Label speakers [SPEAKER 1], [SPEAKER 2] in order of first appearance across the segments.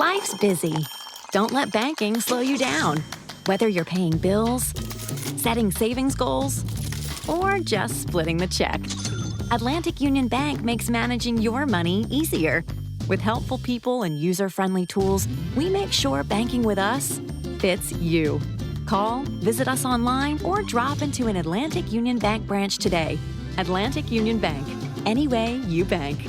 [SPEAKER 1] Life's busy. Don't let banking slow you down. Whether you're paying bills, setting savings goals, or just splitting the check, Atlantic Union Bank makes managing your money easier. With helpful people and user-friendly tools, we make sure banking with us fits you. Call, visit us online, or drop into an Atlantic Union Bank branch today. Atlantic Union Bank. Any way you bank.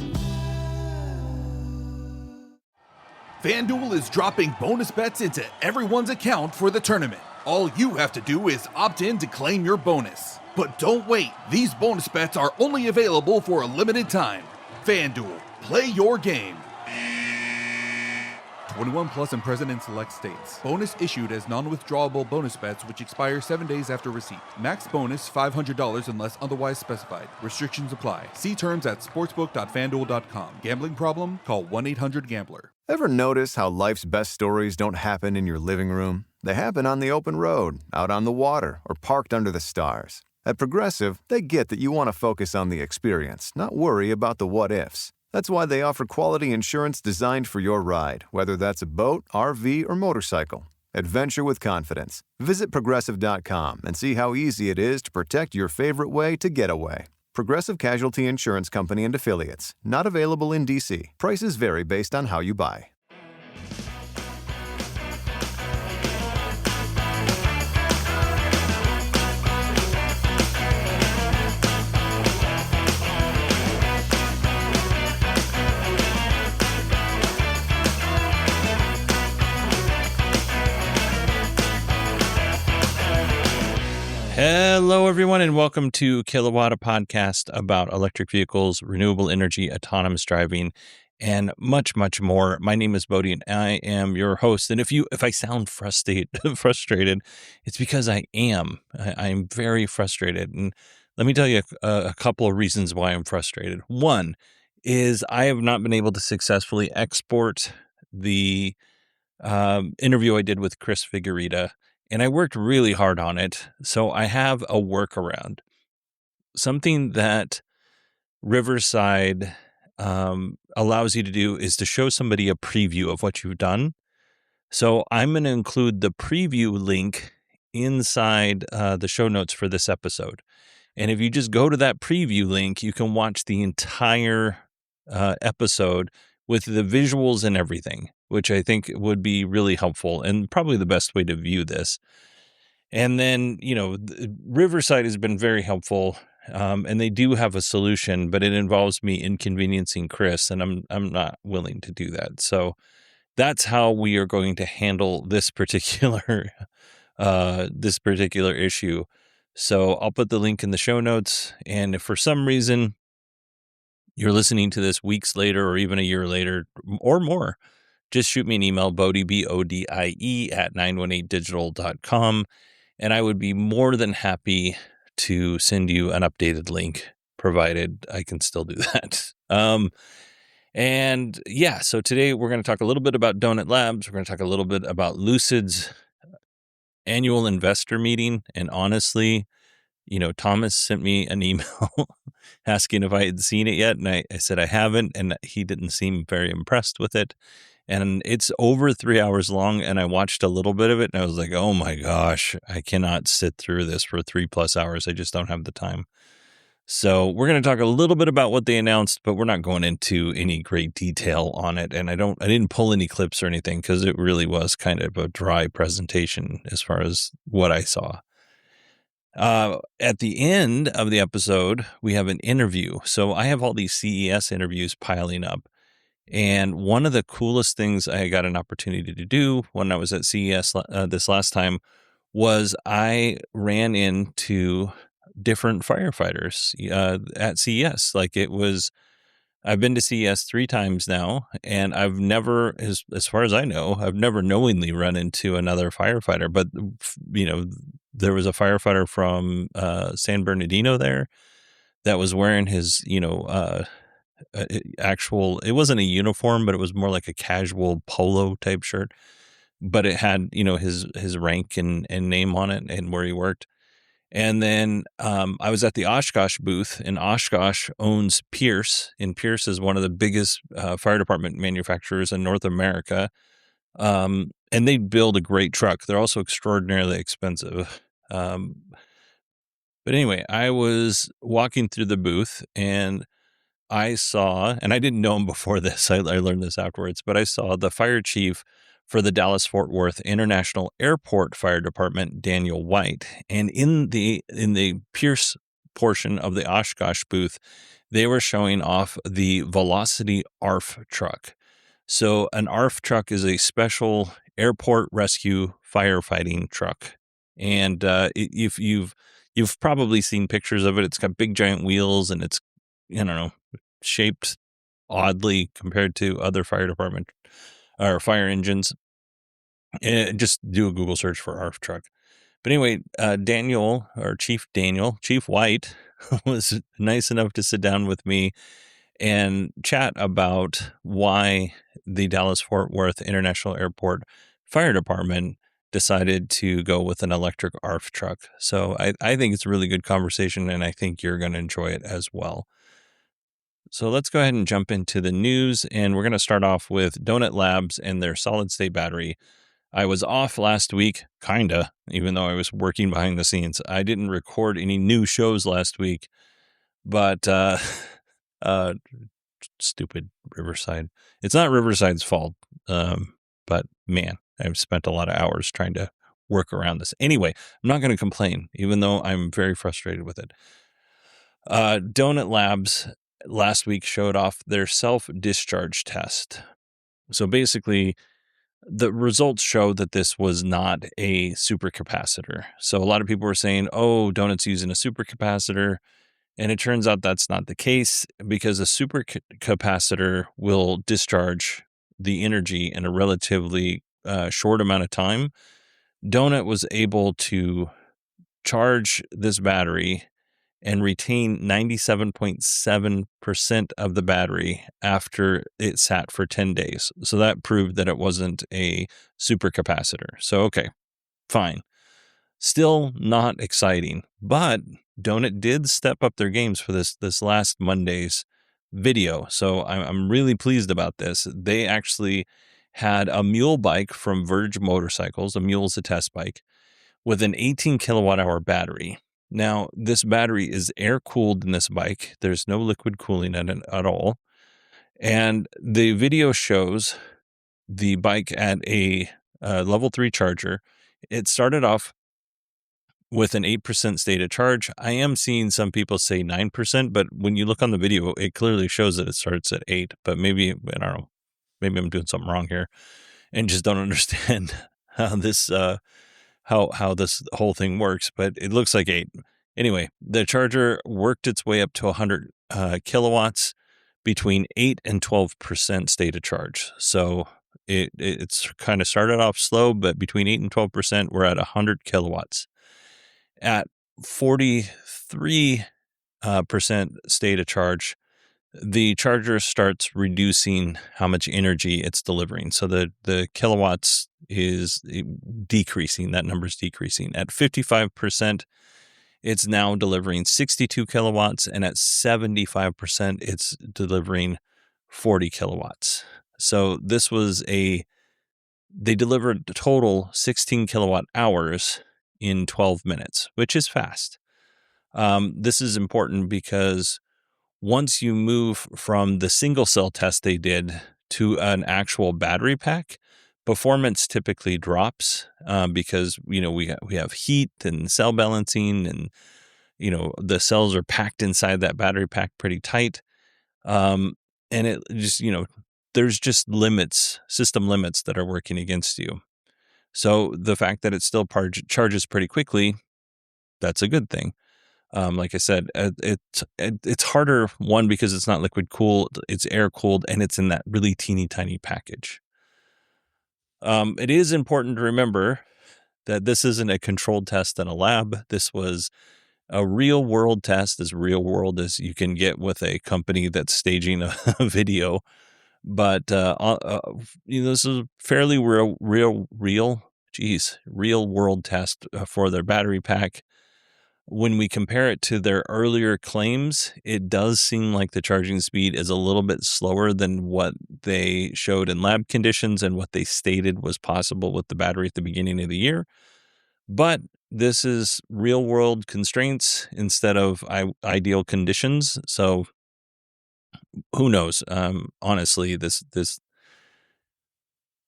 [SPEAKER 2] FanDuel is dropping bonus bets into everyone's account for the tournament. All you have to do is opt in to claim your bonus. But don't wait. These bonus bets are only available for a limited time. FanDuel. Play your game. 21 plus and present in select states. Bonus issued as non-withdrawable bonus bets which expire 7 days after receipt. Max bonus $500 unless otherwise specified. Restrictions apply. See terms at sportsbook.fanduel.com. Gambling problem? Call 1-800-GAMBLER.
[SPEAKER 3] Ever notice how life's best stories don't happen in your living room? They happen on the open road, out on the water, or parked under the stars. At Progressive, they get that you want to focus on the experience, not worry about the what-ifs. That's why they offer quality insurance designed for your ride, whether that's a boat, RV, or motorcycle. Adventure with confidence. Visit Progressive.com and see how easy it is to protect your favorite way to get away. Progressive Casualty Insurance Company and Affiliates. Not available in D.C. Prices vary based on how you buy.
[SPEAKER 4] Hello, everyone, and welcome to Kilowatt, a podcast about electric vehicles, renewable energy, autonomous driving, and much, much more. My name is Bodie, and I am your host. And if I sound frustrated, it's because I am. I'm very frustrated. And let me tell you a couple of reasons why I'm frustrated. One is I have not been able to successfully export the interview I did with Chris Figueroa. And I worked really hard on it, so I have a workaround. Something that Riverside allows you to do is to show somebody a preview of what you've done. So I'm going to include the preview link inside the show notes for this episode. And if you just go to that preview link, you can watch the entire episode with the visuals and everything, which I think would be really helpful and probably the best way to view this. And then, Riverside has been very helpful, and they do have a solution, but it involves me inconveniencing Chris, and I'm not willing to do that. So that's how we are going to handle this particular issue. So I'll put the link in the show notes, and if for some reason you're listening to this weeks later or even a year later or more, just shoot me an email, Bodie, BODIE at 918digital.com, and I would be more than happy to send you an updated link, provided I can still do that. So today we're going to talk a little bit about Donut Labs. We're going to talk a little bit about Lucid's annual investor meeting, and honestly, Thomas sent me an email asking if I had seen it yet, and I said I haven't, and he didn't seem very impressed with it. And it's over 3 hours long, and I watched a little bit of it, and I was like, oh my gosh, I cannot sit through this for 3+ hours. I just don't have the time. So we're going to talk a little bit about what they announced, but we're not going into any great detail on it. And I didn't pull any clips or anything because it really was kind of a dry presentation as far as what I saw. At the end of the episode, we have an interview. So I have all these CES interviews piling up. And one of the coolest things I got an opportunity to do when I was at CES this last time was I ran into different firefighters at CES. I've been to CES 3 times now, and I've never, as far as I know, I've never knowingly run into another firefighter. But, there was a firefighter from San Bernardino there that was wearing his, it wasn't a uniform, but it was more like a casual polo type shirt. But it had, his rank and name on it and where he worked. And then I was at the Oshkosh booth, and Oshkosh owns Pierce, and Pierce is one of the biggest fire department manufacturers in North America. And they build a great truck. They're also extraordinarily expensive. But anyway, I was walking through the booth and I saw, and I didn't know him before this, I learned this afterwards, but I saw the fire chief for the Dallas-Fort Worth International Airport Fire Department, Daniel White. And in the Pierce portion of the Oshkosh booth, they were showing off the Velocity ARFF truck. So an ARFF truck is a special airport rescue firefighting truck. And if you've probably seen pictures of it, it's got big giant wheels and it's, I don't know, shaped oddly compared to other fire department or fire engines. And just do a Google search for ARFF truck. But anyway, Chief White was nice enough to sit down with me and chat about why the Dallas-Fort Worth International Airport Fire Department decided to go with an electric ARFF truck. So I think it's a really good conversation, and I think you're going to enjoy it as well. So let's go ahead and jump into the news, and we're going to start off with Donut Labs and their solid-state battery. I was off last week, kinda, even though I was working behind the scenes. I didn't record any new shows last week, but stupid Riverside. It's not Riverside's fault, but man, I've spent a lot of hours trying to work around this. Anyway, I'm not going to complain, even though I'm very frustrated with it. Donut Labs last week showed off their self-discharge test. So basically, the results show that this was not a supercapacitor. So a lot of people were saying, oh, Donut's using a supercapacitor. And it turns out that's not the case, because a supercapacitor will discharge the energy in a relatively short amount of time. Donut was able to charge this battery and retain 97.7% of the battery after it sat for 10 days. So that proved that it wasn't a supercapacitor. So, okay, fine. Still not exciting, but Donut did step up their games for this last Monday's video. So I'm really pleased about this. They actually had a mule bike from Verge Motorcycles. A mule is a test bike with an 18 kilowatt hour battery. Now, this battery is air-cooled in this bike. There's no liquid cooling in it at all. And the video shows the bike at a level 3 charger. It started off with an 8% state of charge. I am seeing some people say 9%, but when you look on the video, it clearly shows that it starts at 8. But maybe, I don't know, maybe I'm doing something wrong here and just don't understand how this how this whole thing works, but it looks like 8. Anyway, the charger worked its way up to 100 kilowatts between 8 and 12% state of charge. So it's kind of started off slow, but between 8 and 12%, we're at 100 kilowatts. At 43% state of charge, the charger starts reducing how much energy it's delivering. So the kilowatts is decreasing. That number is decreasing. At 55%, it's now delivering 62 kilowatts. And at 75%, it's delivering 40 kilowatts. So this was they delivered a total 16 kilowatt hours in 12 minutes, which is fast. This is important because once you move from the single cell test they did to an actual battery pack, performance typically drops because, we have heat and cell balancing, and, the cells are packed inside that battery pack pretty tight. And it just, there's just system limits that are working against you. So the fact that it still charges pretty quickly, that's a good thing. Like I said, it's harder, one, because it's not liquid cooled, it's air cooled, and it's in that really teeny tiny package. It is important to remember that this isn't a controlled test in a lab. This was a real world test, as real world as you can get with a company that's staging a video. But, this is a fairly real world test for their battery pack. when we compare it to their earlier claims, it does seem like the charging speed is a little bit slower than what they showed in lab conditions and what they stated was possible with the battery at the beginning of the year. But this is real world constraints instead of ideal conditions. So who knows? Honestly, this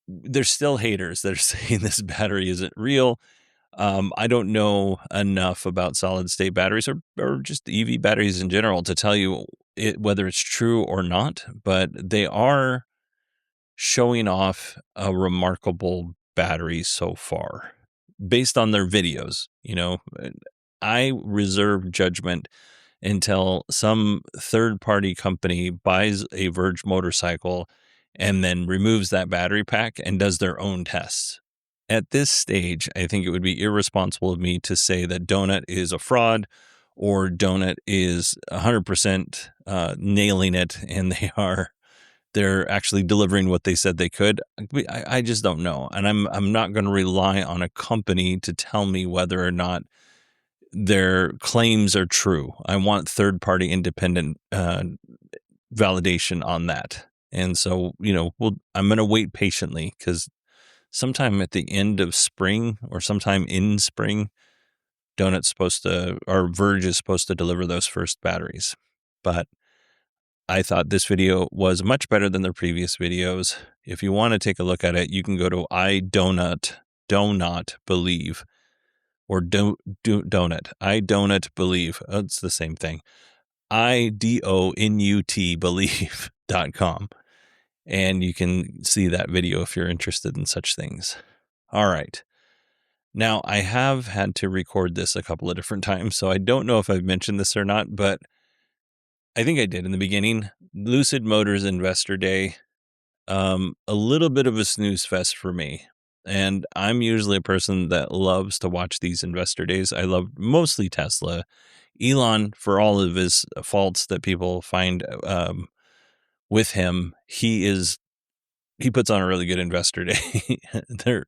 [SPEAKER 4] there's still haters that are saying this battery isn't real. I don't know enough about solid state batteries or just EV batteries in general to tell you whether it's true or not, but they are showing off a remarkable battery so far based on their videos. I reserve judgment until some third party company buys a Verge motorcycle and then removes that battery pack and does their own tests. At this stage, I think it would be irresponsible of me to say that Donut is a fraud or Donut is 100% nailing it and they're actually delivering what they said they could. I just don't know. And I'm not going to rely on a company to tell me whether or not their claims are true. I want third-party independent validation on that. And so, I'm going to wait patiently because sometime at the end of spring or sometime in spring, Verge is supposed to deliver those first batteries. But I thought this video was much better than their previous videos. If you want to take a look at it, you can go to do not believe. Or donut. I donut believe. It's the same thing. IDONUT believe.com. And you can see that video if you're interested in such things. All right. Now, I have had to record this a couple of different times, so I don't know if I've mentioned this or not, but I think I did in the beginning. Lucid Motors Investor Day. A little bit of a snooze fest for me. And I'm usually a person that loves to watch these investor days. I love mostly Tesla. Elon, for all of his faults that people find with him, he puts on a really good investor day. they're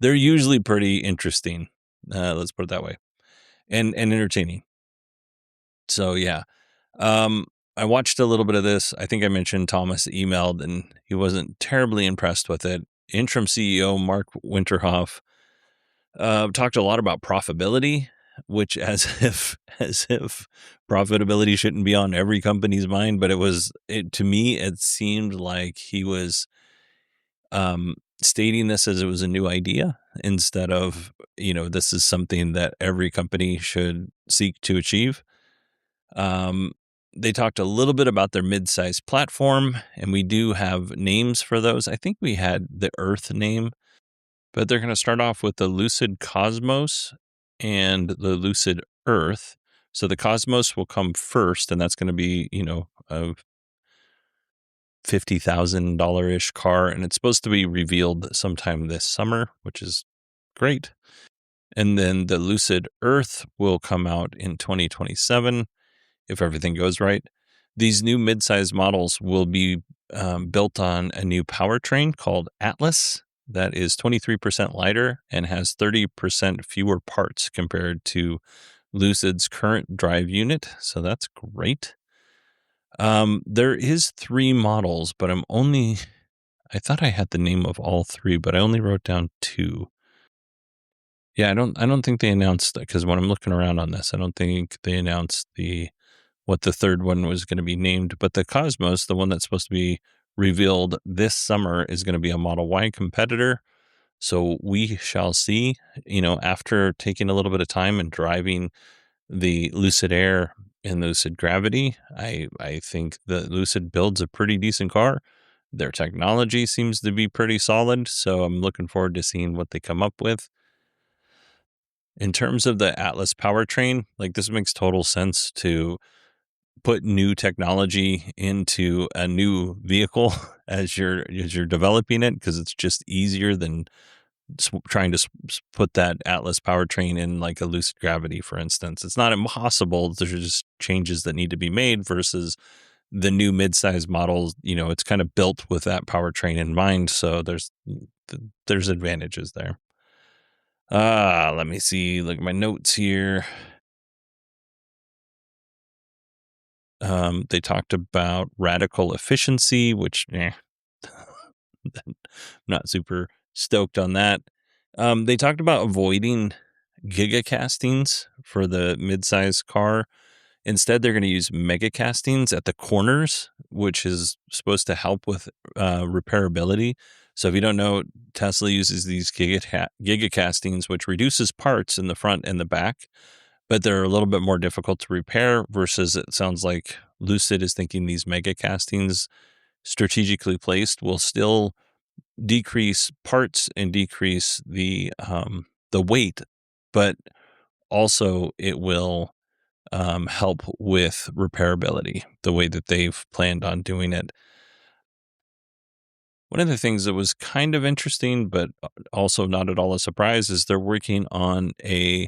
[SPEAKER 4] usually pretty interesting. Let's put it that way, and entertaining. So yeah. I watched a little bit of this. I think I mentioned Thomas emailed and he wasn't terribly impressed with it. Interim CEO Mark Winterhoff talked a lot about profitability, which as if profitability shouldn't be on every company's mind, but to me it seemed like he was stating this as it was a new idea instead of, this is something that every company should seek to achieve. They talked a little bit about their mid-size platform, and we do have names for those. I think we had the Earth name, but they're going to start off with the Lucid Cosmos and the Lucid Earth. So the Cosmos will come first, and that's going to be, a $50,000-ish car, and it's supposed to be revealed sometime this summer, which is great. And then the Lucid Earth will come out in 2027. If everything goes right. These new midsize models will be built on a new powertrain called Atlas that is 23% lighter and has 30% fewer parts compared to Lucid's current drive unit. So that's great. There is 3 models, but I thought I had the name of all 3, but I only wrote down 2. Yeah, I don't think they announced that because when I'm looking around on this, I don't think they announced what the third one was going to be named, but the Cosmos, the one that's supposed to be revealed this summer, is going to be a Model Y competitor. So we shall see, after taking a little bit of time and driving the Lucid Air and Lucid Gravity, I think the Lucid builds a pretty decent car. Their technology seems to be pretty solid. So I'm looking forward to seeing what they come up with. In terms of the Atlas powertrain, this makes total sense to put new technology into a new vehicle as you're developing it, because it's just easier than trying to put that Atlas powertrain in like a Lucid Gravity, for instance. It's not impossible. There's just changes that need to be made versus the new midsize models. It's kind of built with that powertrain in mind. So there's advantages there. Let me see. Look at my notes here. They talked about radical efficiency, which I'm not super stoked on that. They talked about avoiding gigacastings for the midsize car. Instead, they're going to use megacastings at the corners, which is supposed to help with repairability. So if you don't know, Tesla uses these gigacastings, which reduces parts in the front and the back, but they're a little bit more difficult to repair versus it sounds like Lucid is thinking these megacastings strategically placed will still decrease parts and decrease the weight, but also it will help with repairability the way that they've planned on doing it. One of the things that was kind of interesting, but also not at all a surprise, is they're working on a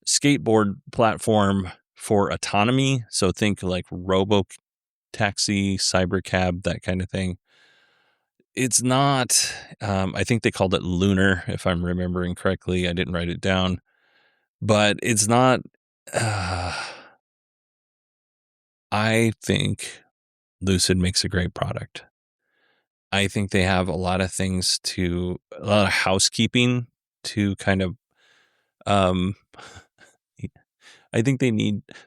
[SPEAKER 4] skateboard platform for autonomy. So think like robo taxi, cybercab, that kind of thing. It's not, I think they called it Lunar, if I'm remembering correctly. I didn't write it down, but it's not, I think Lucid makes a great product. I think they have a lot of housekeeping to kind of, um, I think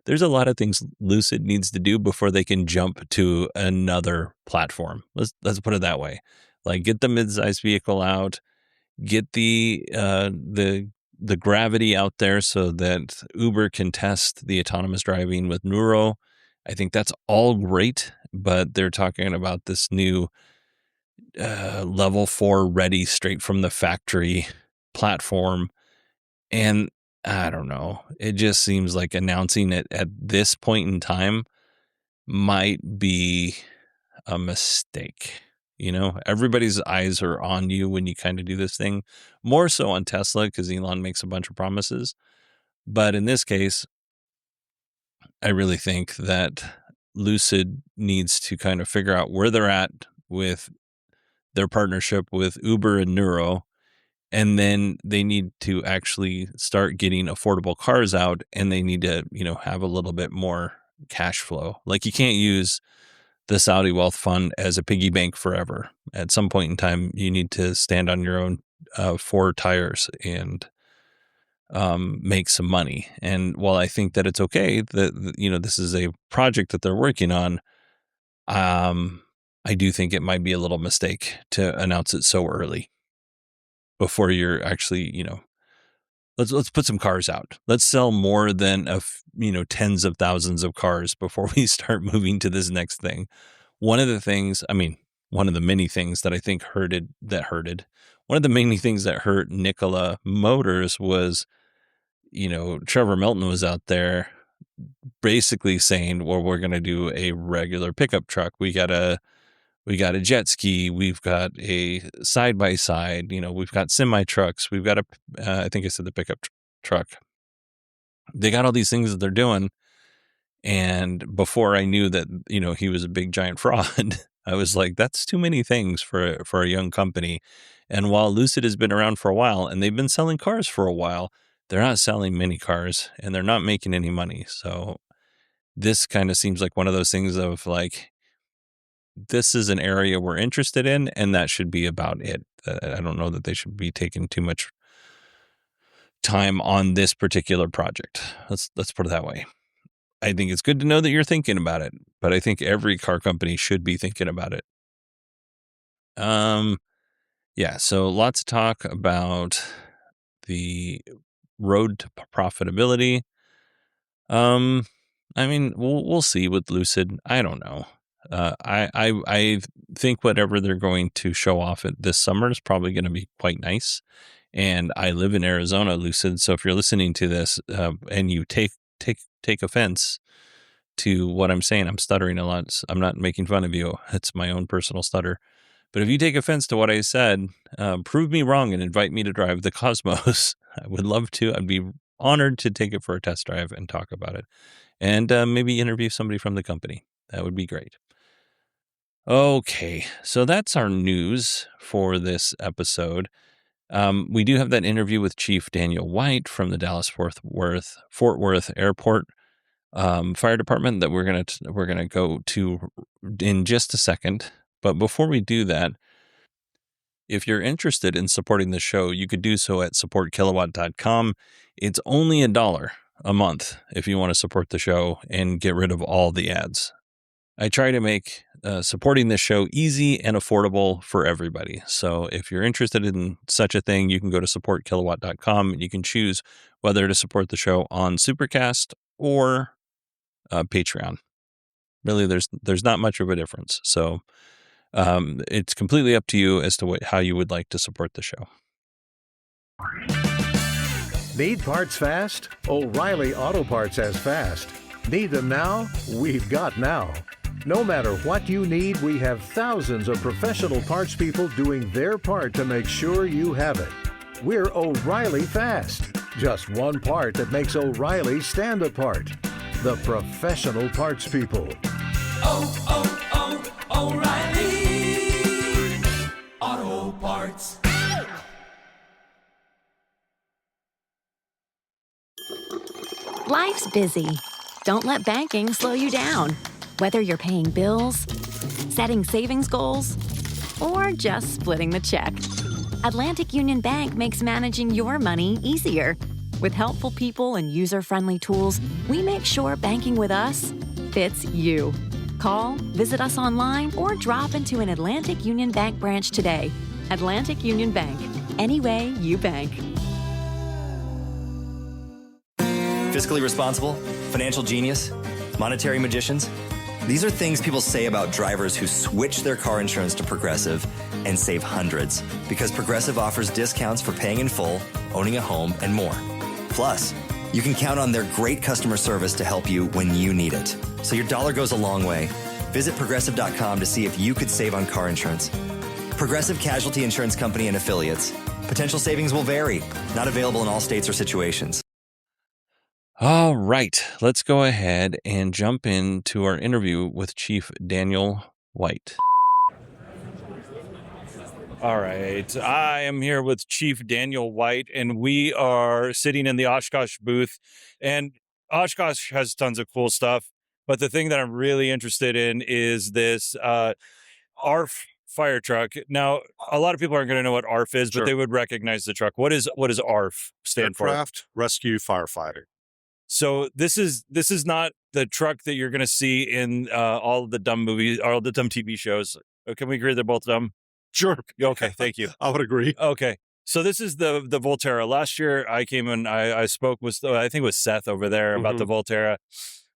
[SPEAKER 4] there's a lot of things Lucid needs to do before they can jump to another platform. Let's put it that way. Like get the midsize vehicle out, get the Gravity out there so that Uber can test the autonomous driving with Nuro. I think that's all great, but they're talking about this new level 4 ready straight from the factory platform. And I don't know. It just seems like announcing it at this point in time might be a mistake. Everybody's eyes are on you when you kind of do this thing, more so on Tesla because Elon makes a bunch of promises. But in this case, I really think that Lucid needs to kind of figure out where they're at with their partnership with Uber and Nuro. And then they need to actually start getting affordable cars out, and they need to, have a little bit more cash flow. Like you can't use the Saudi wealth fund as a piggy bank forever. At some point in time, you need to stand on your own 4 tires and make some money. And while I think that it's okay that, this is a project that they're working on, I do think it might be a little mistake to announce it so early before you're actually, let's put some cars out. Let's sell more than tens of thousands of cars before we start moving to this next thing. One of the many things that I think one of the many things that hurt Nikola Motors was, Trevor Milton was out there basically saying, well, we're going to do a regular pickup truck. We got a jet ski. We've got a side-by-side, we've got semi trucks. We've got I think I said the pickup truck. They got all these things that they're doing. And before I knew that, he was a big giant fraud, I was like, that's too many things for a young company. And while Lucid has been around for a while and they've been selling cars for a while, they're not selling many cars and they're not making any money. So this kind of seems like one of those things of like, this is an area we're interested in, and that should be about it. I don't know that they should be taking too much time on this particular project. Let's put it that way. I think it's good to know that you're thinking about it, but I think every car company should be thinking about it. Yeah, so lots of talk about the road to profitability. I mean, we'll see with Lucid. I don't know. I think whatever they're going to show off at this summer is probably going to be quite nice. And I live in Arizona, Lucid. So if you're listening to this and you take offense to what I'm saying, I'm stuttering a lot. I'm not making fun of you. It's my own personal stutter. But if you take offense to what I said, prove me wrong and invite me to drive the Cosmos. I would love to. I'd be honored to take it for a test drive and talk about it. And maybe interview somebody from the company. That would be great. Okay, so that's our news for this episode. We do have that interview with Chief Daniel White from the Dallas-Fort Worth Airport Fire Department that we're gonna go to in just a second. But before we do that, if you're interested in supporting the show, you could do so at supportkilowatt.com. It's only $1 a month if you want to support the show and get rid of all the ads. I try to make supporting this show easy and affordable for everybody. So if you're interested in such a thing, you can go to supportkilowatt.com and you can choose whether to support the show on Supercast or Patreon. Really, there's not much of a difference. So it's completely up to you as to how you would like to support the show.
[SPEAKER 5] Need parts fast? O'Reilly Auto Parts has fast. Need them now? We've got now. No matter what you need, we have thousands of professional parts people doing their part to make sure you have it. We're O'Reilly Fast. Just one part that makes O'Reilly stand apart. The professional parts people.
[SPEAKER 6] O'Reilly Auto Parts.
[SPEAKER 1] Life's busy. Don't let banking slow you down. Whether you're paying bills, setting savings goals, or just splitting the check, Atlantic Union Bank makes managing your money easier. With helpful people and user-friendly tools, we make sure banking with us fits you. Call, visit us online, or drop into an Atlantic Union Bank branch today. Atlantic Union Bank. Any way you bank.
[SPEAKER 7] Fiscally responsible, financial genius, monetary magicians. These are things people say about drivers who switch their car insurance to Progressive and save hundreds, because Progressive offers discounts for paying in full, owning a home, and more. Plus, you can count on their great customer service to help you when you need it. So your dollar goes a long way. Visit Progressive.com to see if you could save on car insurance. Progressive Casualty Insurance Company and Affiliates. Potential savings will vary. Not available in all states or situations.
[SPEAKER 4] All right, let's go ahead and jump into our interview with Chief Daniel White. All right, I am here with Chief Daniel White, and we are sitting in the Oshkosh booth. And Oshkosh has tons of cool stuff, but the thing that I'm really interested in is this ARFF fire truck. Now, a lot of people aren't going to know what ARFF is, but they would recognize the truck. What does ARFF stand for?
[SPEAKER 8] Aircraft Rescue Firefighting.
[SPEAKER 4] So this is not the truck that you're going to see in all of the dumb movies, all the dumb TV shows. Can we agree they're both dumb?
[SPEAKER 8] Sure.
[SPEAKER 4] Okay, thank you.
[SPEAKER 8] I would agree.
[SPEAKER 4] Okay, so this is the Volterra. Last year I came and I spoke with I think it was Seth over there about the Volterra,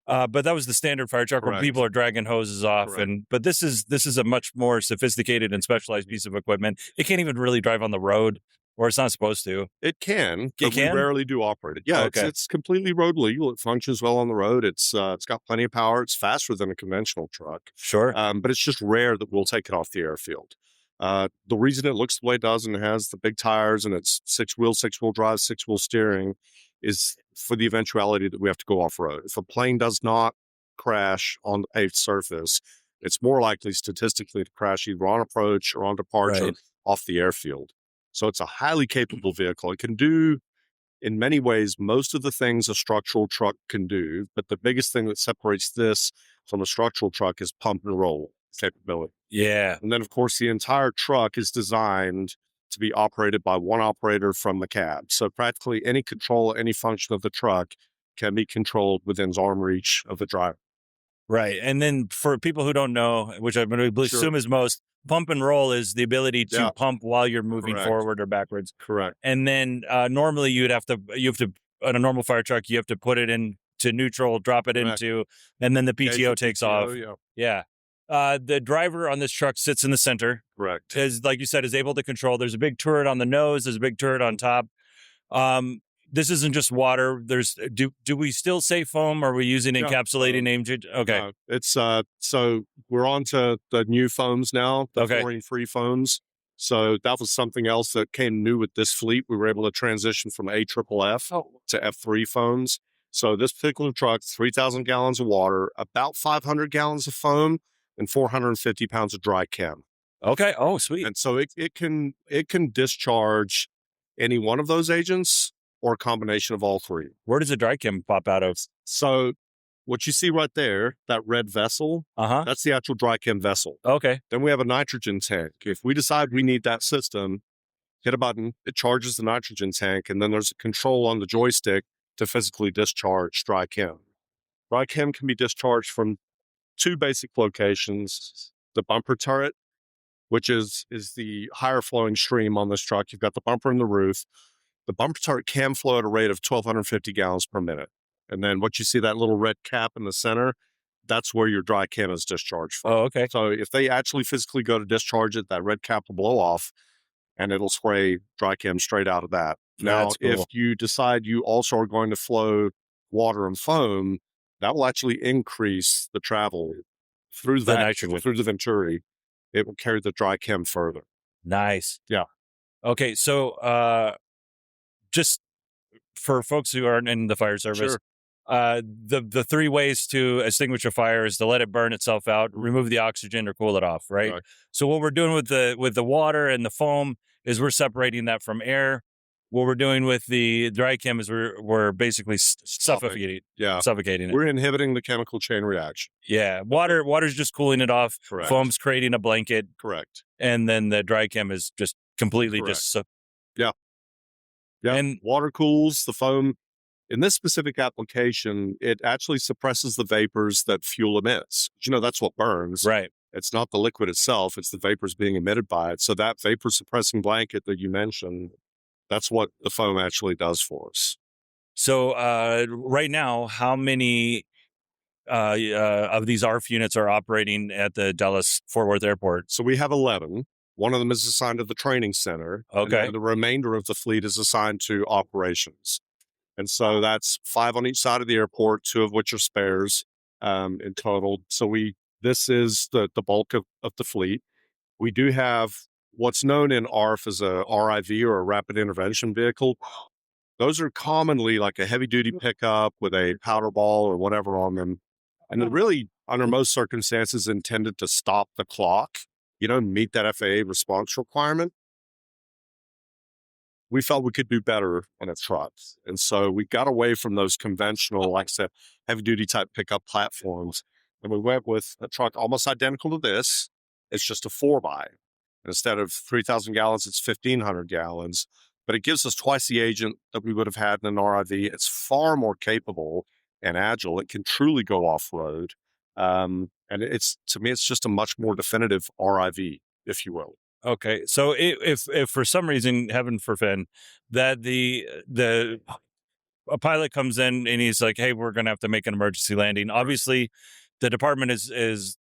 [SPEAKER 4] but that was the standard fire truck where people are dragging hoses off. But this is a much more sophisticated and specialized piece of equipment. It can't even really drive on the road. Or it's not supposed to.
[SPEAKER 8] It can,
[SPEAKER 4] but
[SPEAKER 8] we rarely do operate it. Yeah,
[SPEAKER 4] okay.
[SPEAKER 8] It's completely road legal. It functions well on the road. It's got plenty of power. It's faster than a conventional truck.
[SPEAKER 4] Sure.
[SPEAKER 8] But it's just rare that we'll take it off the airfield. The reason it looks the way it does and it has the big tires and it's six-wheel drive, six-wheel steering is for the eventuality that we have to go off-road. If a plane does not crash on a surface, it's more likely statistically to crash either on approach or on departure off the airfield. So it's a highly capable vehicle. It can do, in many ways, most of the things a structural truck can do. But the biggest thing that separates this from a structural truck is pump and roll capability.
[SPEAKER 4] Yeah.
[SPEAKER 8] And then, of course, the entire truck is designed to be operated by one operator from the cab. So practically any control, any function of the truck can be controlled within arm reach of the driver.
[SPEAKER 4] Right. And then for people who don't know, which I would assume is most, pump and roll is the ability to pump while you're moving forward or backwards.
[SPEAKER 8] Correct.
[SPEAKER 4] And then normally you have to on a normal fire truck, you have to put it into neutral, drop it into, and then the PTO takes off. Yeah. The driver on this truck sits in the center.
[SPEAKER 8] Correct.
[SPEAKER 4] Like you said, is able to control. There's a big turret on the nose. There's a big turret on top. This isn't just water. Do we still say foam? Or are we using encapsulating agent? Okay.
[SPEAKER 8] It's so we're on to the new foams now, the fluorine-free foams. So that was something else that came new with this fleet. We were able to transition from AFFF to F3 foams. So this particular truck, 3,000 gallons of water, about 500 gallons of foam, and 450 pounds of dry chem.
[SPEAKER 4] Okay. Oh, sweet.
[SPEAKER 8] And so it can discharge any one of those agents or a combination of all three.
[SPEAKER 4] Where does the dry chem pop out of?
[SPEAKER 8] So what you see right there, that red vessel, that's the actual dry chem vessel.
[SPEAKER 4] Okay.
[SPEAKER 8] Then we have a nitrogen tank. If we decide we need that system, hit a button, it charges the nitrogen tank, and then there's a control on the joystick to physically discharge dry chem. Dry chem can be discharged from two basic locations: the bumper turret, which is the higher flowing stream on this truck. You've got the bumper and the roof. The bumper turret can flow at a rate of 1,250 gallons per minute. And then what you see, that little red cap in the center, that's where your dry chem is discharged from.
[SPEAKER 4] Oh, okay.
[SPEAKER 8] So if they actually physically go to discharge it, that red cap will blow off and it'll spray dry chem straight out of that. Now,
[SPEAKER 4] That's cool.
[SPEAKER 8] if you decide you also are going to flow water and foam, that will actually increase the travel through
[SPEAKER 4] The
[SPEAKER 8] that,
[SPEAKER 4] nitrogen.
[SPEAKER 8] through the Venturi. It will carry the dry chem further.
[SPEAKER 4] Nice.
[SPEAKER 8] Yeah.
[SPEAKER 4] Okay, so just for folks who aren't in the fire service,
[SPEAKER 8] Sure.
[SPEAKER 4] The three ways to extinguish a fire is to let it burn itself out, remove the oxygen, or cool it off, right?
[SPEAKER 8] Right.
[SPEAKER 4] So what we're doing with the water and the foam is we're separating that from air. What we're doing with the dry chem is we're basically suffocating
[SPEAKER 8] Yeah.
[SPEAKER 4] it.
[SPEAKER 8] We're inhibiting the chemical chain reaction.
[SPEAKER 4] Yeah, water's just cooling it off.
[SPEAKER 8] Correct.
[SPEAKER 4] Foam's creating a blanket,
[SPEAKER 8] Correct.
[SPEAKER 4] and then the dry chem is just completely
[SPEAKER 8] Correct.
[SPEAKER 4] just.
[SPEAKER 8] Yeah.
[SPEAKER 4] And
[SPEAKER 8] Water cools the foam. In this specific application, it actually suppresses the vapors that fuel emits. That's what burns.
[SPEAKER 4] right.
[SPEAKER 8] It's not the liquid itself, it's the vapors being emitted by it. So that vapor suppressing blanket that you mentioned, that's what the foam actually does for us.
[SPEAKER 4] So right now, how many of these ARFF units are operating at the Dallas-Fort Worth Airport?
[SPEAKER 8] So we have 11. One of them is assigned to the training center.
[SPEAKER 4] Okay.
[SPEAKER 8] And the remainder of the fleet is assigned to operations. And so that's 5 on each side of the airport, 2 of which are spares in total. So this is the bulk of the fleet. We do have what's known in ARFF as a RIV, or a rapid intervention vehicle. Those are commonly like a heavy duty pickup with a powder ball or whatever on them. And they're really, under most circumstances, intended to stop the clock, meet that FAA response requirement. We felt we could do better on a truck. And so we got away from those conventional, like I said, heavy duty type pickup platforms. And we went with a truck almost identical to this. It's just a 4x. And instead of 3,000 gallons, it's 1,500 gallons. But it gives us twice the agent that we would have had in an RIV. It's far more capable and agile. It can truly go off-road. And to me, it's just a much more definitive RIV, if you will.
[SPEAKER 4] Okay, so if for some reason, heaven forbid, that a pilot comes in and he's like, "Hey, we're going to have to make an emergency landing." Obviously, the department is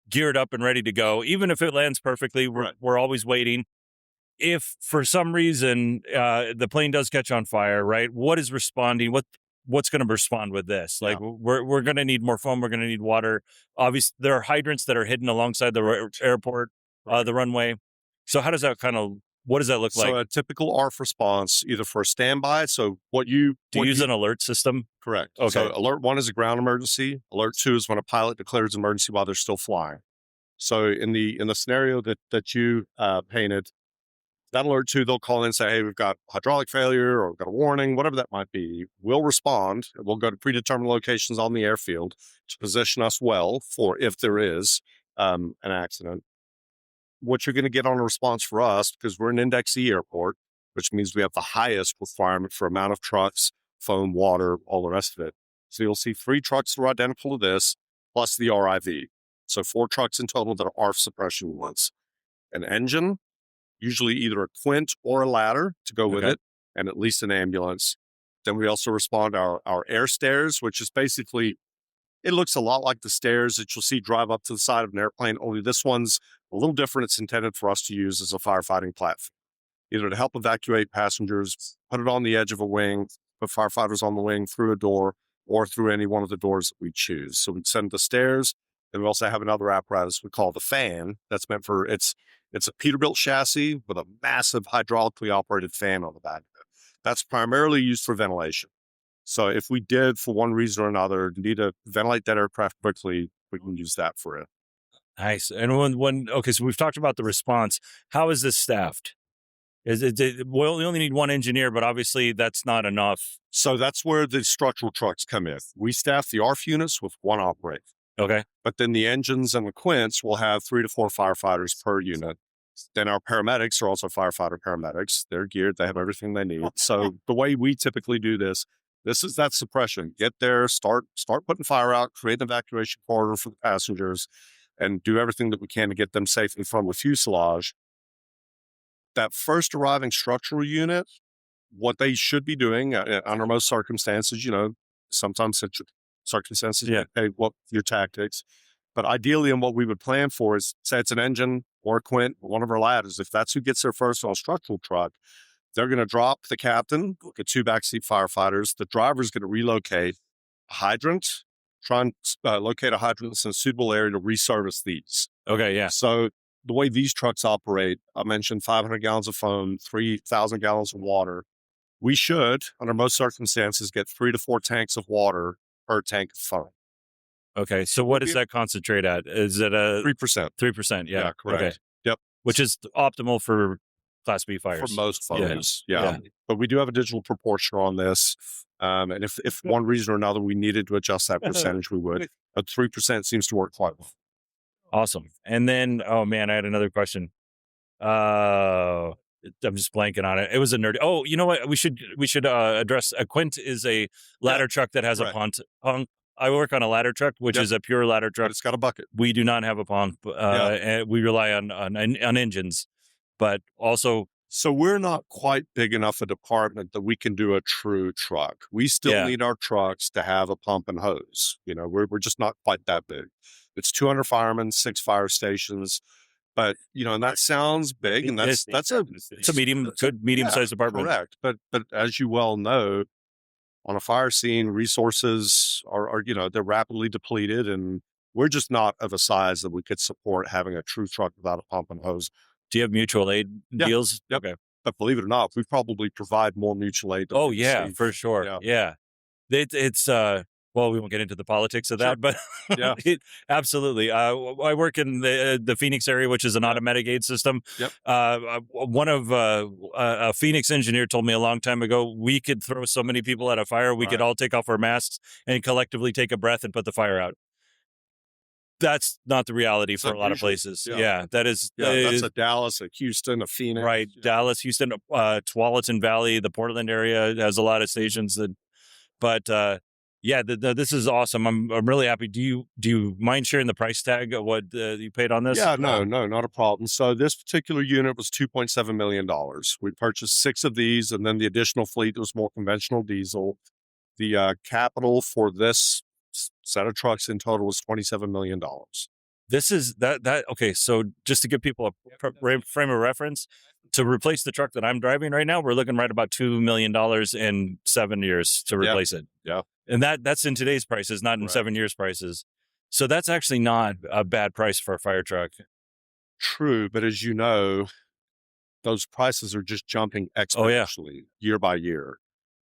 [SPEAKER 4] geared up and ready to go. Even if it lands perfectly, we're always waiting. If for some reason the plane does catch on fire, right? What is responding? What's going to respond with this? Like, we're going to need more foam. We're going to need water. Obviously, there are hydrants that are hidden alongside the airport, the runway. So what does that look like?
[SPEAKER 8] So a typical ARFF response, either for a standby. So use
[SPEAKER 4] an alert system?
[SPEAKER 8] Correct.
[SPEAKER 4] Okay.
[SPEAKER 8] So alert 1 is a ground emergency. Alert 2 is when a pilot declares an emergency while they're still flying. So in the scenario that you painted, that alert 2, they'll call in and say, "Hey, we've got hydraulic failure, or we've got a warning," whatever that might be. We'll respond. We'll go to predetermined locations on the airfield to position us well for if there is an accident. What you're going to get on a response for us, because we're an Index E airport, which means we have the highest requirement for amount of trucks, foam, water, all the rest of it. So you'll see 3 trucks that are identical to this, plus the RIV. So 4 trucks in total that are ARFF suppression units. An engine, usually either a quint or a ladder to go with it, and at least an ambulance. Then we also respond our air stairs, which is basically, it looks a lot like the stairs that you'll see drive up to the side of an airplane, only this one's a little different. It's intended for us to use as a firefighting platform, either to help evacuate passengers, put it on the edge of a wing, put firefighters on the wing through a door, or through any one of the doors that we choose. So we send the stairs. And we also have another apparatus we call the fan. That's meant for, it's a Peterbilt chassis with a massive hydraulically operated fan on the back of it. That's primarily used for ventilation. So if we did, for one reason or another, need to ventilate that aircraft quickly, we can use that for it.
[SPEAKER 4] Nice. And so we've talked about the response. How is this staffed? We only need one engineer, but obviously that's not enough.
[SPEAKER 8] So that's where the structural trucks come in. We staff the ARFF units with one operator.
[SPEAKER 4] Okay.
[SPEAKER 8] But then the engines and the quints will have 3 to 4 firefighters per unit. Then our paramedics are also firefighter paramedics. They're geared. They have everything they need. So the way we typically do this is that suppression. Get there, start putting fire out, create an evacuation corridor for the passengers, and do everything that we can to get them safely from the fuselage. That first arriving structural unit, what they should be doing under most circumstances, sometimes circumstances, what your tactics. But ideally, and what we would plan for is, say it's an engine or a quint, one of our ladders. If that's who gets there first on a structural truck, they're going to drop the captain, get 2 backseat firefighters. The driver's going to relocate a hydrant, try and locate a hydrant that's in a suitable area to reservice these.
[SPEAKER 4] Okay, yeah.
[SPEAKER 8] So the way these trucks operate, I mentioned 500 gallons of foam, 3,000 gallons of water. We should, under most circumstances, get 3 to 4 tanks of water per tank of foam.
[SPEAKER 4] Okay, so what does that concentrate at? Is it a
[SPEAKER 8] 3%?
[SPEAKER 4] 3%, yeah.
[SPEAKER 8] Correct.
[SPEAKER 4] Okay.
[SPEAKER 8] Yep.
[SPEAKER 4] Which is optimal for Class B fires.
[SPEAKER 8] For most fires, yeah. But we do have a digital proportion on this. And if one reason or another we needed to adjust that percentage, we would. But 3% seems to work quite well.
[SPEAKER 4] Awesome. And then, oh man, I had another question. I'm just blanking on it. It was a nerdy. Oh, you know what? We should address a quint is a ladder truck that has a pump. I work on a ladder truck, which is a pure ladder truck.
[SPEAKER 8] But it's got a bucket.
[SPEAKER 4] We do not have a pump. And we rely on engines, but also.
[SPEAKER 8] So we're not quite big enough a department that we can do a true truck. We still need our trucks to have a pump and hose. We're just not quite that big. It's 200 firemen, 6 fire stations. But, and that sounds big, and it's
[SPEAKER 4] a medium-sized department.
[SPEAKER 8] Correct. But as you well know, on a fire scene, resources are they're rapidly depleted, and we're just not of a size that we could support having a true truck without a pump and hose.
[SPEAKER 4] Do you have mutual aid deals?
[SPEAKER 8] Yep. Okay. But believe it or not, we probably provide more mutual aid.
[SPEAKER 4] Oh yeah, for sure. Yeah. It's well, we won't get into the politics of that, but absolutely. I work in the Phoenix area, which is an automatic aid system.
[SPEAKER 8] Yep.
[SPEAKER 4] One of a Phoenix engineer told me a long time ago, we could throw so many people at a fire, we could all take off our masks and collectively take a breath and put the fire out. That's not the reality for a lot of places. Yeah, that is.
[SPEAKER 8] That's a Dallas, a Houston, a Phoenix.
[SPEAKER 4] Right, Dallas, Houston, Tualatin Valley, the Portland area has a lot of stations that. But this is awesome. I'm really happy. Do you mind sharing the price tag of what you paid on this?
[SPEAKER 8] Yeah, no, not a problem. So this particular unit was $2.7 million. We purchased 6 of these, and then the additional fleet was more conventional diesel. The capital for this set of trucks in total was $27 million.
[SPEAKER 4] This is that. Okay, so just to give people a frame of reference, to replace the truck that I'm driving right now, we're looking right about $2 million in 7 years to replace it.
[SPEAKER 8] Yeah.
[SPEAKER 4] And that's in today's prices, not in 7 years prices. So that's actually not a bad price for a fire truck.
[SPEAKER 8] True. But as you know, those prices are just jumping exponentially year by year.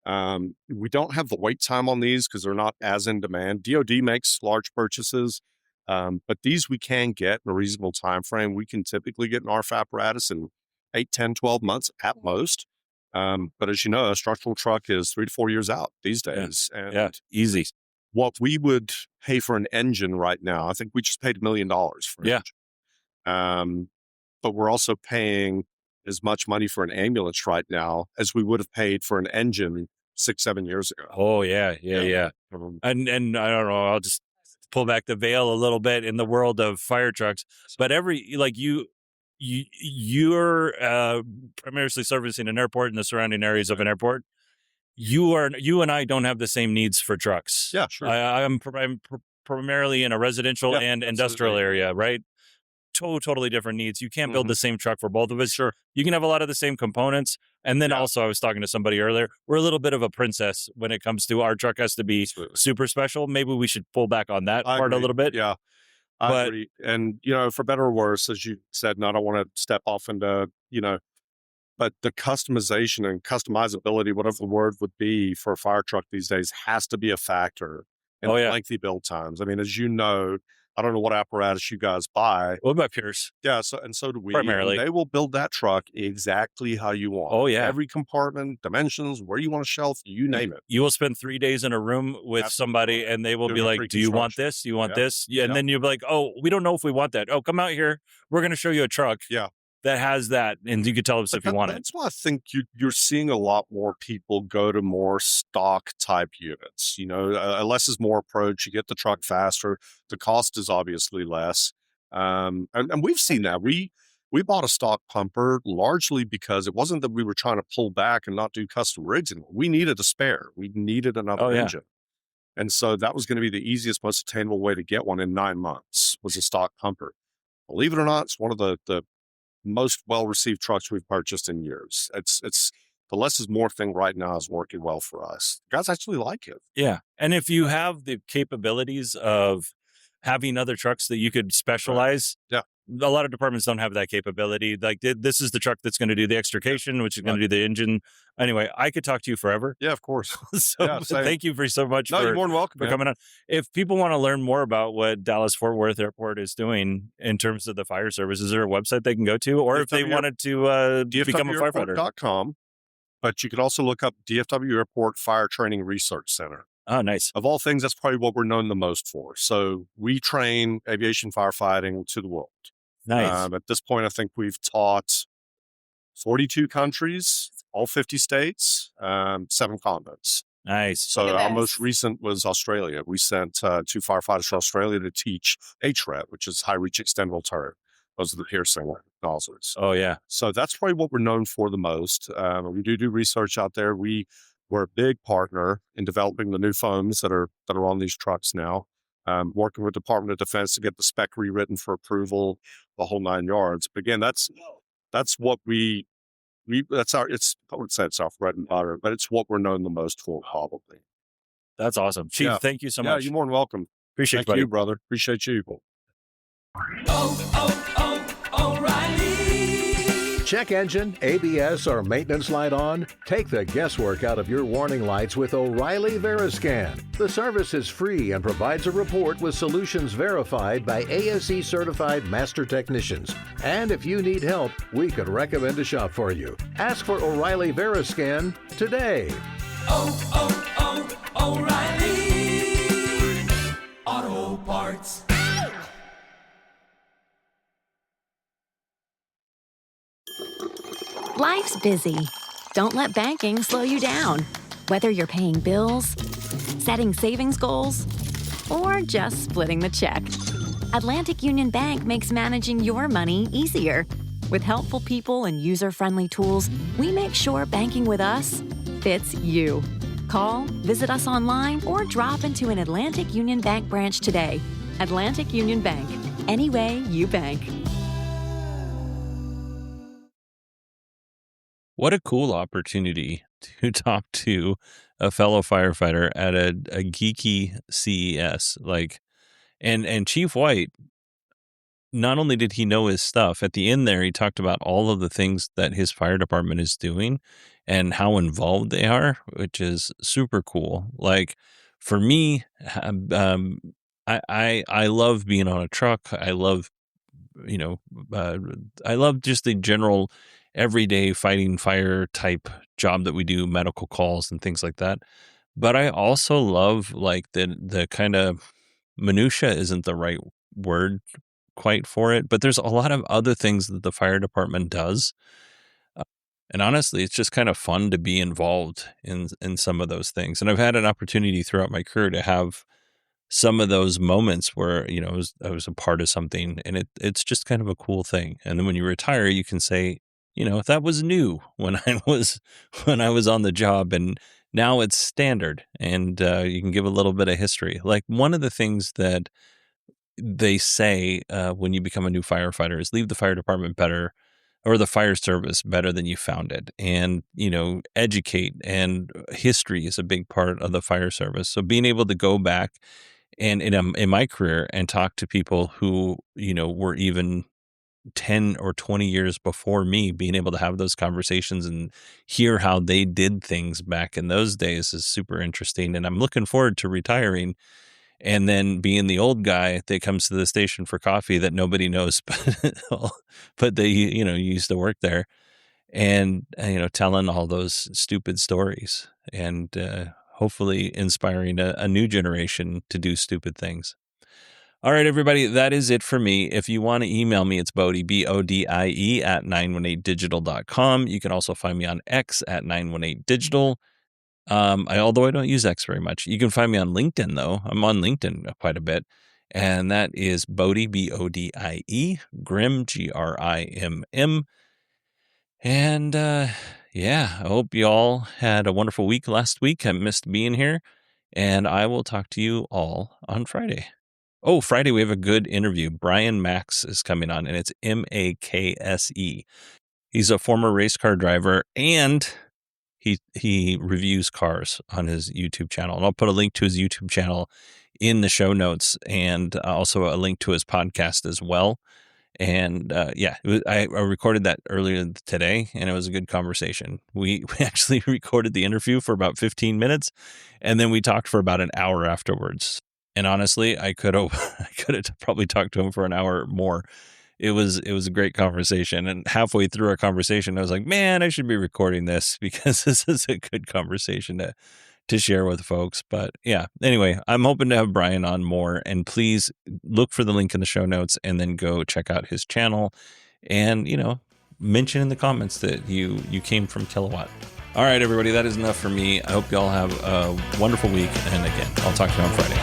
[SPEAKER 8] We don't have the wait time on these because they're not as in demand. DoD makes large purchases. But these we can get in a reasonable time frame. We can typically get an ARFF apparatus in 8, 10, 12 months at most. But as you know, a structural truck is 3 to 4 years out these days. And
[SPEAKER 4] easy.
[SPEAKER 8] What we would pay for an engine right now, I think we just paid $1 million for an engine. But we're also paying as much money for an ambulance right now as we would have paid for an engine 6, 7 years ago.
[SPEAKER 4] Oh, yeah. And I don't know, I'll just pull back the veil a little bit in the world of fire trucks. But you're primarily servicing an airport and the surrounding areas of an airport. You and I don't have the same needs for trucks.
[SPEAKER 8] Yeah, sure.
[SPEAKER 4] I'm primarily in a residential and industrial area, right? Totally different needs. You can't build the same truck for both of us.
[SPEAKER 8] Sure.
[SPEAKER 4] You can have a lot of the same components. And then also, I was talking to somebody earlier, we're a little bit of a princess when it comes to our truck has to be super special. Maybe we should pull back on that part a little bit.
[SPEAKER 8] Yeah. I agree. And, for better or worse, as you said, and I don't want to step off into, but the customization and customizability, whatever the word would be for a fire truck these days, has to be a factor in lengthy build times. I mean, as you know, I don't know what apparatus you guys buy.
[SPEAKER 4] What about Pierce?
[SPEAKER 8] Yeah, so do we.
[SPEAKER 4] Primarily.
[SPEAKER 8] And they will build that truck exactly how you want.
[SPEAKER 4] Oh, yeah.
[SPEAKER 8] Every compartment, dimensions, where you want a shelf, you name it.
[SPEAKER 4] You will spend 3 days in a room with somebody and they will be like, do you want this? Do you want this? Yeah. And then you'll be like, oh, we don't know if we want that. Oh, come out here. We're going to show you a truck.
[SPEAKER 8] Yeah.
[SPEAKER 4] That has that, and you could tell us if you want it.
[SPEAKER 8] That's why I think you're seeing a lot more people go to more stock type units. A less is more approach. You get the truck faster. The cost is obviously less. And we've seen that. We bought a stock pumper largely because it wasn't that we were trying to pull back and not do custom rigs anymore. We needed a spare. We needed another engine. And so that was going to be the easiest, most attainable way to get one in 9 months was a stock pumper. Believe it or not, it's one of the most well-received trucks we've purchased in years. It's the less is more thing right now is working well for us. Guys actually like it.
[SPEAKER 4] Yeah. And if you have the capabilities of having other trucks that you could specialize,
[SPEAKER 8] yeah.
[SPEAKER 4] A lot of departments don't have that capability. Like this is the truck that's going to do the extrication, which is going to do the engine. Anyway, I could talk to you forever.
[SPEAKER 8] Yeah, of course.
[SPEAKER 4] So thank you so much
[SPEAKER 8] you're more than welcome,
[SPEAKER 4] for coming on. If people want to learn more about what Dallas-Fort Worth Airport is doing in terms of the fire service, is there a website they can go to? Or if they wanted to become a firefighter?
[SPEAKER 8] DFWairport.com. But you could also look up DFW Airport Fire Training Research Center.
[SPEAKER 4] Oh, nice.
[SPEAKER 8] Of all things, that's probably what we're known the most for. So we train aviation firefighting to the world.
[SPEAKER 4] Nice.
[SPEAKER 8] At this point, I think we've taught 42 countries, all 50 states, 7 continents.
[SPEAKER 4] Nice.
[SPEAKER 8] So our most recent was Australia. We sent 2 firefighters to Australia to teach HRET, which is high reach extendable turret. Those are the piercing nozzles.
[SPEAKER 4] Oh, yeah.
[SPEAKER 8] So that's probably what we're known for the most. We do research out there. We're a big partner in developing the new foams that are on these trucks now. Working with Department of Defense to get the spec rewritten for approval, the whole 9 yards. But again, that's what I would say it's our bread and butter, but it's what we're known the most for, probably.
[SPEAKER 4] That's awesome. Chief, thank you so much.
[SPEAKER 8] Yeah, you're more than welcome.
[SPEAKER 4] Appreciate
[SPEAKER 8] you, brother. Appreciate you.
[SPEAKER 6] O'Reilly.
[SPEAKER 5] Check engine, ABS, or maintenance light on? Take the guesswork out of your warning lights with O'Reilly Veriscan. The service is free and provides a report with solutions verified by ASE certified master technicians. And if you need help, we could recommend a shop for you. Ask for O'Reilly Veriscan today.
[SPEAKER 6] O'Reilly Auto Parts.
[SPEAKER 1] Life's busy. Don't let banking slow you down. Whether you're paying bills, setting savings goals, or just splitting the check, Atlantic Union Bank makes managing your money easier. With helpful people and user-friendly tools, we make sure banking with us fits you. Call, visit us online, or drop into an Atlantic Union Bank branch today. Atlantic Union Bank. Any way you bank.
[SPEAKER 4] What a cool opportunity to talk to a fellow firefighter at a geeky CES. And Chief White, not only did he know his stuff, at the end there, he talked about all of the things that his fire department is doing and how involved they are, which is super cool. Like for me, I love being on a truck. I love, I love just the general everyday fighting fire type job that we do, medical calls and things like that. But I also love like the kind of minutia isn't the right word quite for it, but there's a lot of other things that the fire department does. And honestly, it's just kind of fun to be involved in some of those things. And I've had an opportunity throughout my career to have some of those moments where, I was a part of something, and it's just kind of a cool thing. And then when you retire, you can say, that was new when I was on the job, and now it's standard, and you can give a little bit of history. Like one of the things that they say when you become a new firefighter is leave the fire department better, or the fire service better than you found it. And, educate, and history is a big part of the fire service. So being able to go back and in my career and talk to people who, were even 10 or 20 years before me, being able to have those conversations and hear how they did things back in those days is super interesting. And I'm looking forward to retiring and then being the old guy that comes to the station for coffee that nobody knows, but they, used to work there, and, telling all those stupid stories and hopefully inspiring a new generation to do stupid things. All right, everybody, that is it for me. If you want to email me, it's Bodie, BODIE at 918digital.com. You can also find me on X at 918digital. Although I don't use X very much. You can find me on LinkedIn, though. I'm on LinkedIn quite a bit. And that is Bodie, BODIE, Grimm, GRIMM. And I hope you all had a wonderful week last week. I missed being here. And I will talk to you all on Friday. Oh, Friday, we have a good interview. Brian Makse is coming on, and it's Makse. He's a former race car driver, and he reviews cars on his YouTube channel. And I'll put a link to his YouTube channel in the show notes, and also a link to his podcast as well. And I recorded that earlier today, and it was a good conversation. We actually recorded the interview for about 15 minutes, and then we talked for about an hour afterwards. And honestly, I could have probably talked to him for an hour more. It was a great conversation. And halfway through our conversation, I was like, man, I should be recording this because this is a good conversation to share with folks. But yeah, anyway, I'm hoping to have Brian on more. And please look for the link in the show notes and then go check out his channel and, mention in the comments that you came from Kilowatt. All right, everybody, that is enough for me. I hope you all have a wonderful week. And again, I'll talk to you on Friday.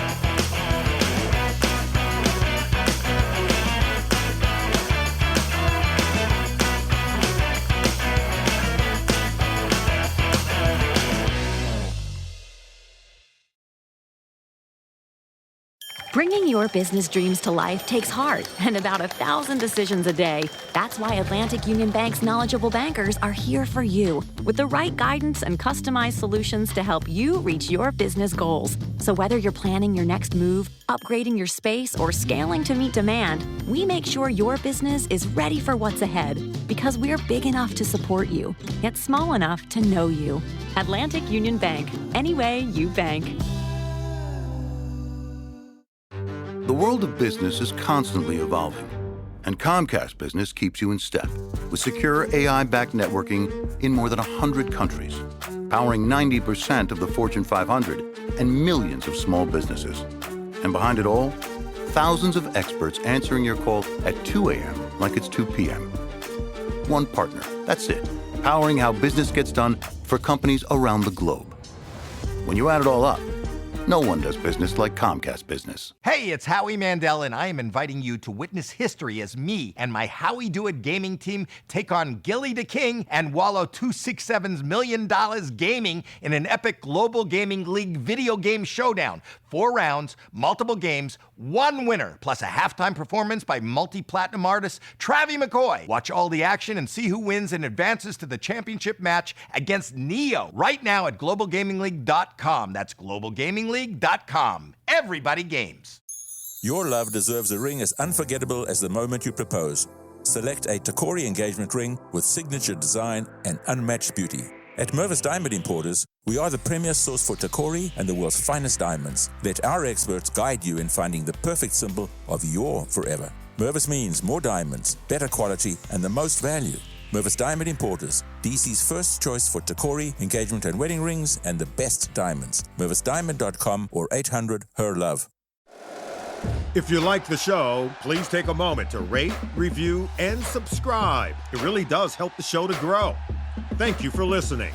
[SPEAKER 1] Bringing your business dreams to life takes heart and about 1,000 decisions a day. That's why Atlantic Union Bank's knowledgeable bankers are here for you with the right guidance and customized solutions to help you reach your business goals. So whether you're planning your next move, upgrading your space, or scaling to meet demand, we make sure your business is ready for what's ahead because we're big enough to support you, yet small enough to know you. Atlantic Union Bank. Any way you bank.
[SPEAKER 9] The world of business is constantly evolving, and Comcast Business keeps you in step with secure AI-backed networking in more than 100 countries, powering 90% of the Fortune 500 and millions of small businesses. And behind it all, thousands of experts answering your call at 2 a.m. like it's 2 p.m. One partner, that's it, powering how business gets done for companies around the globe. When you add it all up, no one does business like Comcast Business.
[SPEAKER 10] Hey, it's Howie Mandel, and I am inviting you to witness history as me and my Howie Do It gaming team take on Gilly the King and Wallow 267's $1 million gaming in an epic global gaming league video game showdown. 4 rounds, multiple games, 1 winner, plus a halftime performance by multi-platinum artist Travie McCoy. Watch all the action and see who wins and advances to the championship match against Neo right now at globalgamingleague.com. That's globalgamingleague.com. Everybody games.
[SPEAKER 11] Your love deserves a ring as unforgettable as the moment you propose. Select a Tacori engagement ring with signature design and unmatched beauty. At Mervis Diamond Importers, we are the premier source for Tacori and the world's finest diamonds. Let our experts guide you in finding the perfect symbol of your forever. Mervis means more diamonds, better quality, and the most value. Mervis Diamond Importers, DC's first choice for Tacori, engagement and wedding rings, and the best diamonds. MervisDiamond.com or 800-HER-LOVE.
[SPEAKER 5] If you like the show, please take a moment to rate, review, and subscribe. It really does help the show to grow. Thank you for listening.